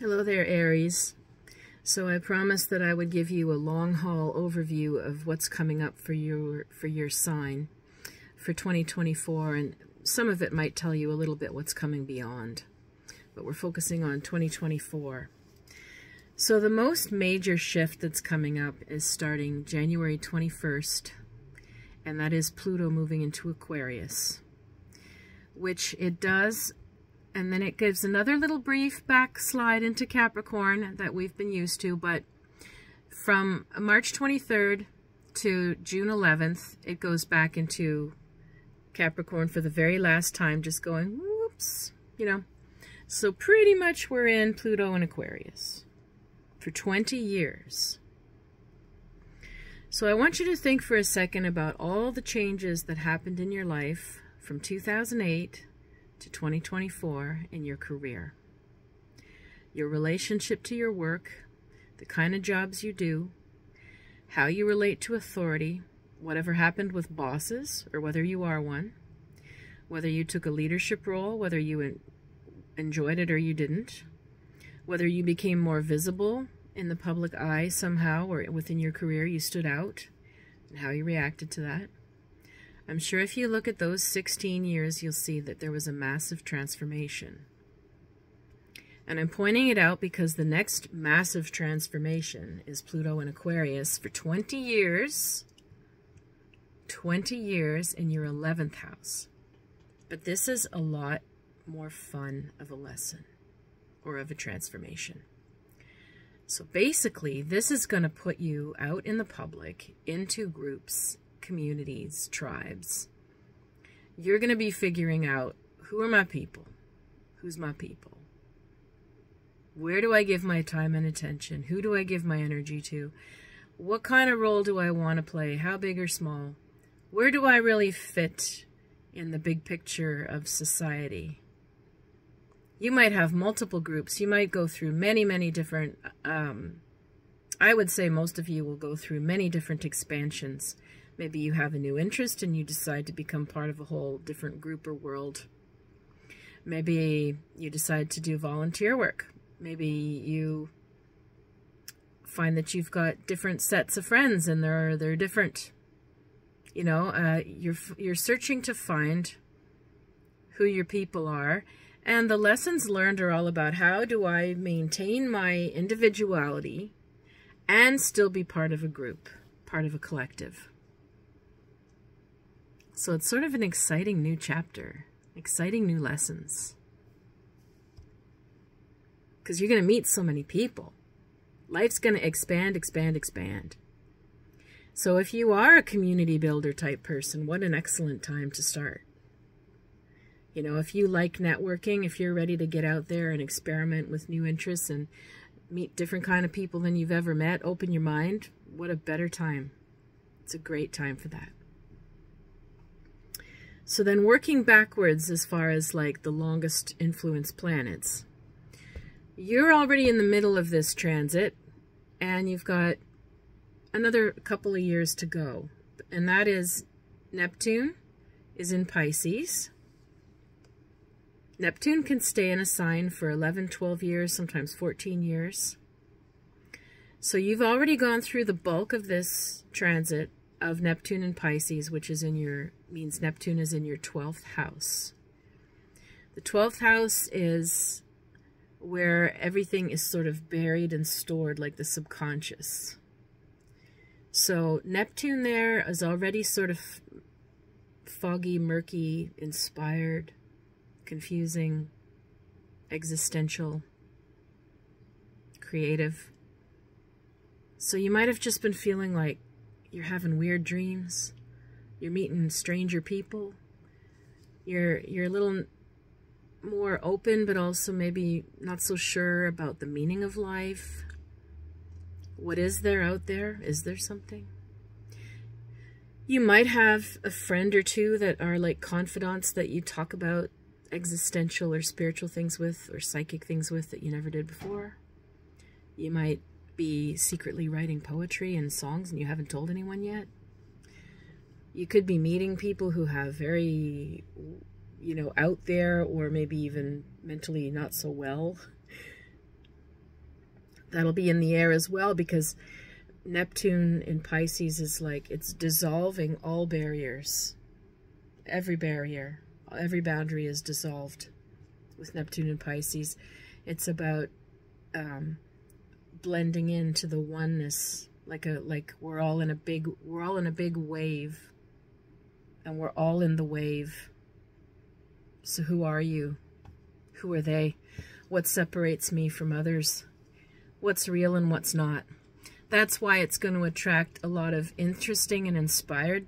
Hello there, Aries. So I promised that I would give you a long haul overview of what's coming up for your sign for 2024, and some of it might tell you a little bit what's coming beyond. But we're focusing on 2024. So the most major shift that's coming up is starting January 21st, and that is Pluto moving into Aquarius, which it does. And then it gives another little brief backslide into Capricorn that we've been used to. But from March 23rd to June 11th, it goes back into Capricorn for the very last time, just going, whoops, you know. So pretty much we're in Pluto and Aquarius for 20 years. So I want you to think for a second about all the changes that happened in your life from 2008 to 2024 in your career, your relationship to your work, the kind of jobs you do, how you relate to authority, whatever happened with bosses or whether you are one, whether you took a leadership role, whether you enjoyed it or you didn't, whether you became more visible in the public eye somehow or within your career you stood out, and how you reacted to that. I'm sure if you look at those 16 years, you'll see that there was a massive transformation. And I'm pointing it out because the next massive transformation is Pluto in Aquarius for 20 years. 20 years in your 11th house. But this is a lot more fun of a lesson or of a transformation. So basically, this is going to put you out in the public, into groups, communities, tribes. You're going to be figuring out, who are my people? Who's my people? Where do I give my time and attention? Who do I give my energy to? What kind of role do I want to play? How big or small? Where do I really fit in the big picture of society? You might have multiple groups. You might go through many, many different, I would say most of you will go through many different expansions. Maybe you have a new interest and you decide to become part of a whole different group or world. Maybe you decide to do volunteer work. Maybe you find that you've got different sets of friends and they're different. You know, you're searching to find who your people are. And the lessons learned are all about, how do I maintain my individuality and still be part of a group, part of a collective. So it's sort of an exciting new chapter, exciting new lessons. Because you're going to meet so many people. Life's going to expand, expand, expand. So if you are a community builder type person, what an excellent time to start. You know, if you like networking, if you're ready to get out there and experiment with new interests and meet different kind of people than you've ever met, open your mind, what a better time. It's a great time for that. So then working backwards as far as like the longest influence planets, you're already in the middle of this transit and you've got another couple of years to go. And that is Neptune is in Pisces. Neptune can stay in a sign for 11, 12 years, sometimes 14 years. So you've already gone through the bulk of this transit of Neptune and Pisces, which is means Neptune is in your 12th house. The 12th house is where everything is sort of buried and stored, like the subconscious. So Neptune there is already sort of foggy, murky, inspired, confusing, existential, creative. So you might have just been feeling like you're having weird dreams. You're meeting stranger people. You're a little more open, but also maybe not so sure about the meaning of life. What is there out there? Is there something? You might have a friend or two that are like confidants that you talk about existential or spiritual things with, or psychic things with, that you never did before. You might be secretly writing poetry and songs and you haven't told anyone yet. You could be meeting people who have very, you know, out there, or maybe even mentally not so well That'll be in the air as well, because Neptune in Pisces is like, it's dissolving all barriers. Every barrier, every boundary is dissolved with Neptune in Pisces. It's about blending into the oneness, like we're all in a big wave, and we're all in the wave. So who are you? Who are they? What separates me from others? What's real and what's not? That's why it's going to attract a lot of interesting and inspired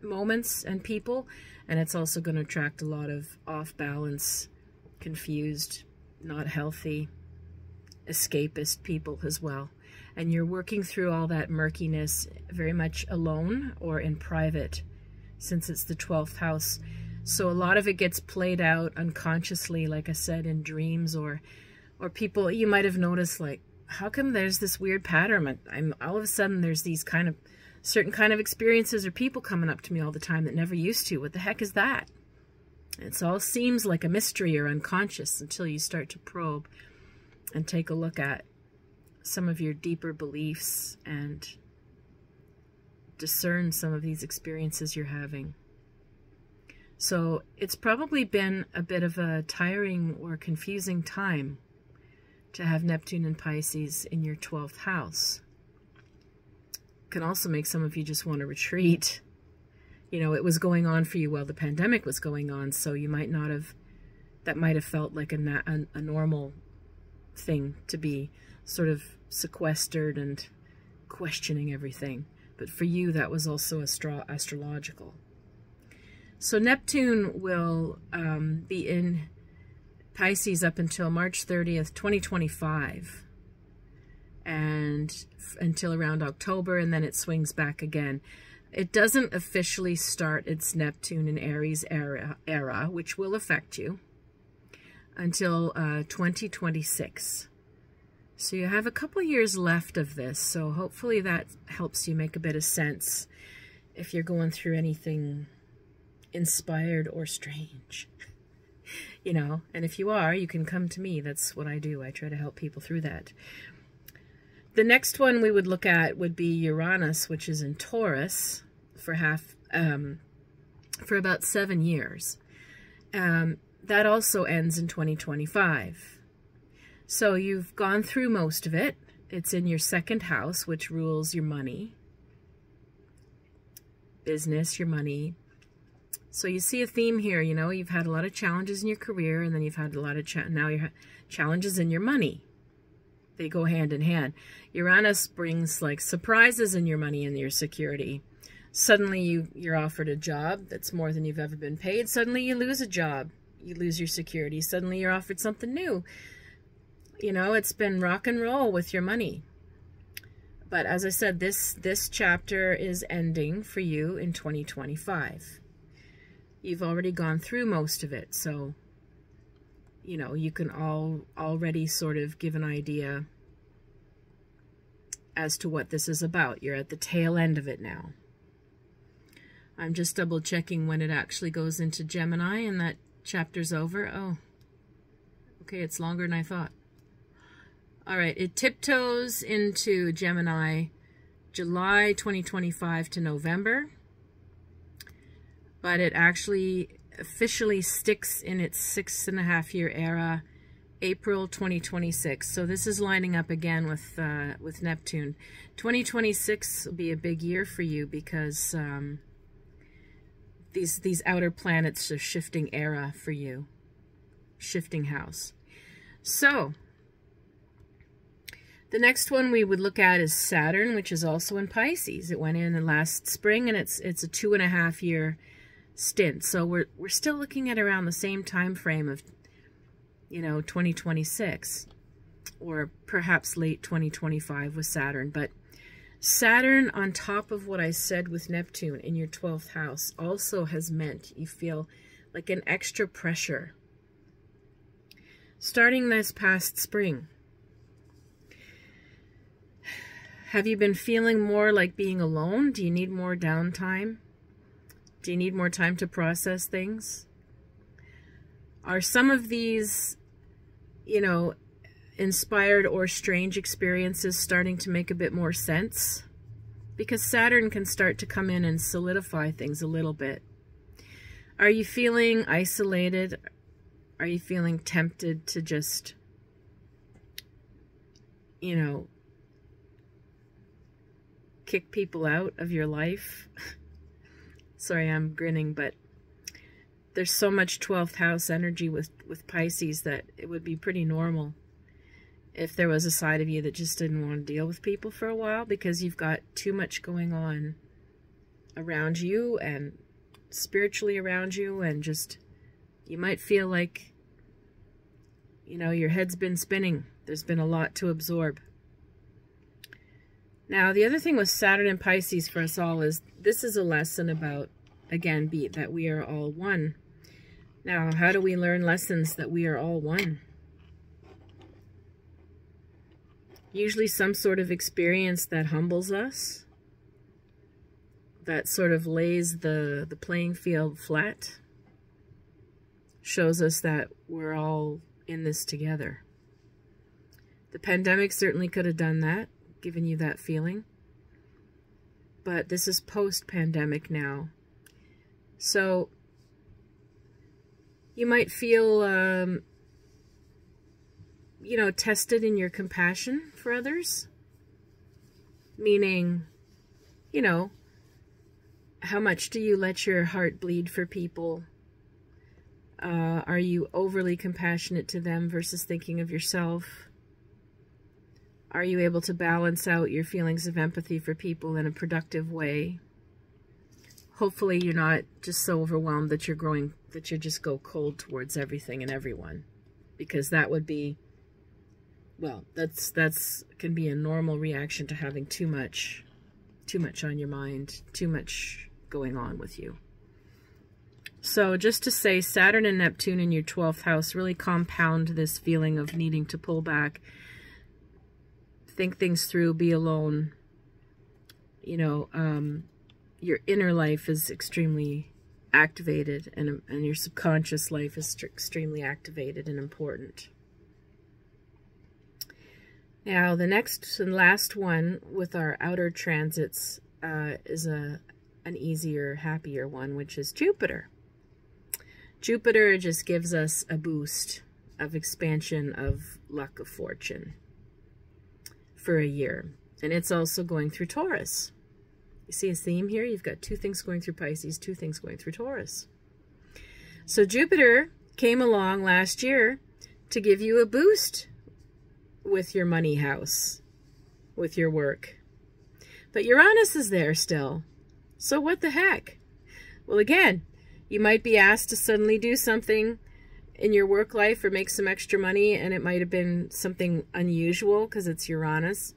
moments and people, and it's also going to attract a lot of off balance, confused, not healthy, escapist people as well. And you're working through all that murkiness very much alone or in private, since it's the 12th house. So a lot of it gets played out unconsciously, like I said, in dreams, or people, you might have noticed, like, how come there's this weird pattern? All of a sudden there's these certain kind of experiences or people coming up to me all the time that never used to. What the heck is that? It all seems like a mystery or unconscious until you start to probe and take a look at some of your deeper beliefs and discern some of these experiences you're having. So it's probably been a bit of a tiring or confusing time to have Neptune and Pisces in your 12th house. Can also make some of you just want to retreat. You know, it was going on for you while the pandemic was going on, so you might not have, that might have felt like a normal thing to be sort of sequestered and questioning everything. But for you, that was also astrological. So Neptune will be in Pisces up until March 30th, 2025, and until around October, and then it swings back again. It doesn't officially start its Neptune in Aries era, which will affect you, until 2026. So you have a couple years left of this, so hopefully that helps you make a bit of sense if you're going through anything inspired or strange. You know, and if you are, you can come to me. That's what I do. I try to help people through that. The next one we would look at would be Uranus, which is in Taurus for about 7 years. That also ends in 2025. So you've gone through most of it. It's in your 2nd house, which rules your money, business, your money. So you see a theme here, you know, you've had a lot of challenges in your career, and then you've had a lot of now you have challenges in your money. They go hand in hand. Uranus brings like surprises in your money and your security. Suddenly you're offered a job that's more than you've ever been paid. Suddenly you lose a job. You lose your security. Suddenly you're offered something new. You know, it's been rock and roll with your money. But as I said, this chapter is ending for you in 2025. You've already gone through most of it, so, you know, you can already sort of give an idea as to what this is about. You're at the tail end of it now. I'm just double checking when it actually goes into Gemini and that chapter's over. Oh, okay, it's longer than I thought. All right, it tiptoes into Gemini July 2025 to November. But it actually officially sticks in its 6.5-year era, April 2026. So this is lining up again with Neptune. 2026 will be a big year for you because these outer planets are shifting era for you, shifting house. So the next one we would look at is Saturn, which is also in Pisces. It went in last spring, and it's a 2.5-year stint. So we're still looking at around the same time frame of, you know, 2026, or perhaps late 2025 with Saturn. But Saturn, on top of what I said with Neptune in your 12th house, also has meant you feel like an extra pressure starting this past spring. Have you been feeling more like being alone? Do you need more downtime? Do you need more time to process things? Are some of these, you know, inspired or strange experiences starting to make a bit more sense? Because Saturn can start to come in and solidify things a little bit. Are you feeling isolated? Are you feeling tempted to just, you know, kick people out of your life? Sorry, I'm grinning, but there's so much 12th house energy with Pisces that it would be pretty normal if there was a side of you that just didn't want to deal with people for a while because you've got too much going on around you and spiritually around you, and just, you might feel like, you know, your head's been spinning. There's been a lot to absorb. Now, the other thing with Saturn and Pisces for us all is this is a lesson about, again, that we are all one. Now, how do we learn lessons that we are all one? Usually some sort of experience that humbles us, that sort of lays the playing field flat, shows us that we're all in this together. The pandemic certainly could have done that, given you that feeling. But this is post-pandemic now. So you might feel, you know, tested in your compassion for others. Meaning, you know, how much do you let your heart bleed for people? Are you overly compassionate to them versus thinking of yourself? Are you able to balance out your feelings of empathy for people in a productive way? Hopefully you're not just so overwhelmed that you just go cold towards everything and everyone, because that would be, well, that's can be a normal reaction to having too much on your mind, too much going on with you. So just to say, Saturn and Neptune in your 12th house really compound this feeling of needing to pull back, think things through, be alone. You know, your inner life is extremely activated, and your subconscious life is extremely activated and important. Now, the next and last one with our outer transits is an easier, happier one, which is Jupiter. Jupiter just gives us a boost of expansion of luck, of fortune for a year. And it's also going through Taurus. You see a theme here? You've got two things going through Pisces, two things going through Taurus. So Jupiter came along last year to give you a boost with your money house, with your work. But Uranus is there still. So what the heck? Well, again, you might be asked to suddenly do something in your work life or make some extra money, and it might have been something unusual because it's Uranus.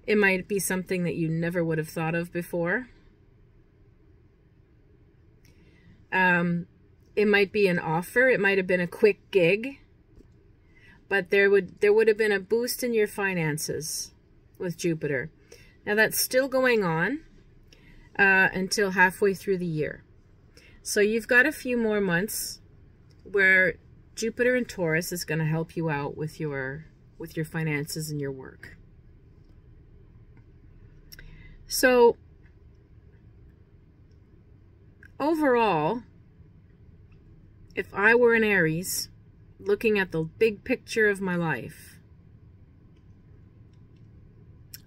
It might be something that you never would have thought of before. It might be an offer. It might have been a quick gig. But there would have been a boost in your finances with Jupiter. Now that's still going on until halfway through the year. So you've got a few more months where Jupiter in Taurus is going to help you out with your finances and your work. So overall, if I were an Aries, looking at the big picture of my life,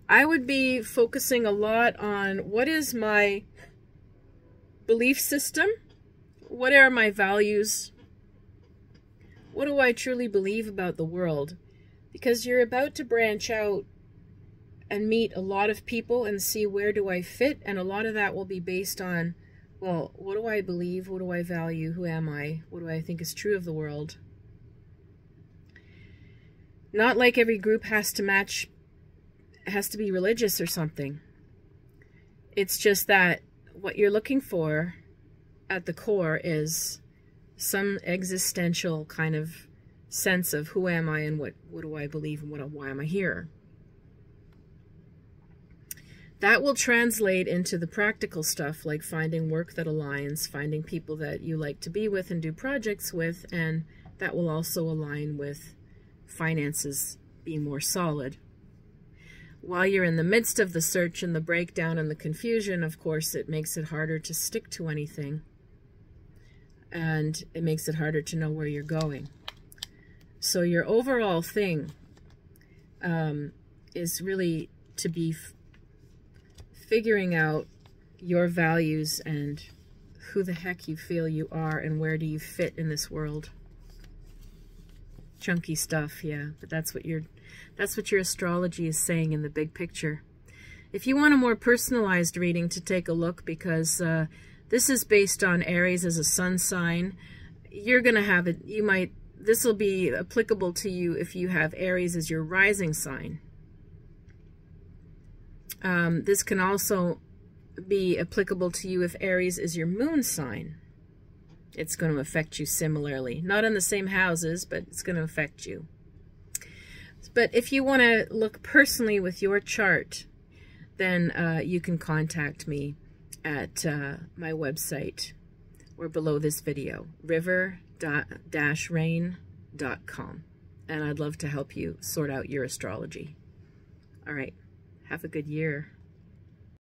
I would be focusing a lot on what is my belief system, what are my values, what do I truly believe about the world, because you're about to branch out and meet a lot of people and see where do I fit, and a lot of that will be based on, well, what do I believe, what do I value, who am I, what do I think is true of the world. Not like every group has to match, has to be religious or something. It's just that what you're looking for at the core is some existential kind of sense of who am I and what do I believe and why am I here. That will translate into the practical stuff like finding work that aligns, finding people that you like to be with and do projects with, and that will also align with finances be more solid. While you're in the midst of the search and the breakdown and the confusion, of course, it makes it harder to stick to anything. And it makes it harder to know where you're going. So your overall thing is really to be figuring out your values and who the heck you feel you are and where do you fit in this world. Chunky stuff, yeah, but that's what your astrology is saying in the big picture. If you want a more personalized reading, to take a look, because this is based on Aries as a sun sign. You're going to have it, this will be applicable to you if you have Aries as your rising sign. This can also be applicable to you if Aries is your moon sign. It's going to affect you similarly. Not in the same houses, but it's going to affect you. But if you want to look personally with your chart, then you can contact me at my website or below this video, river-rain.com. And I'd love to help you sort out your astrology. All right. Have a good year.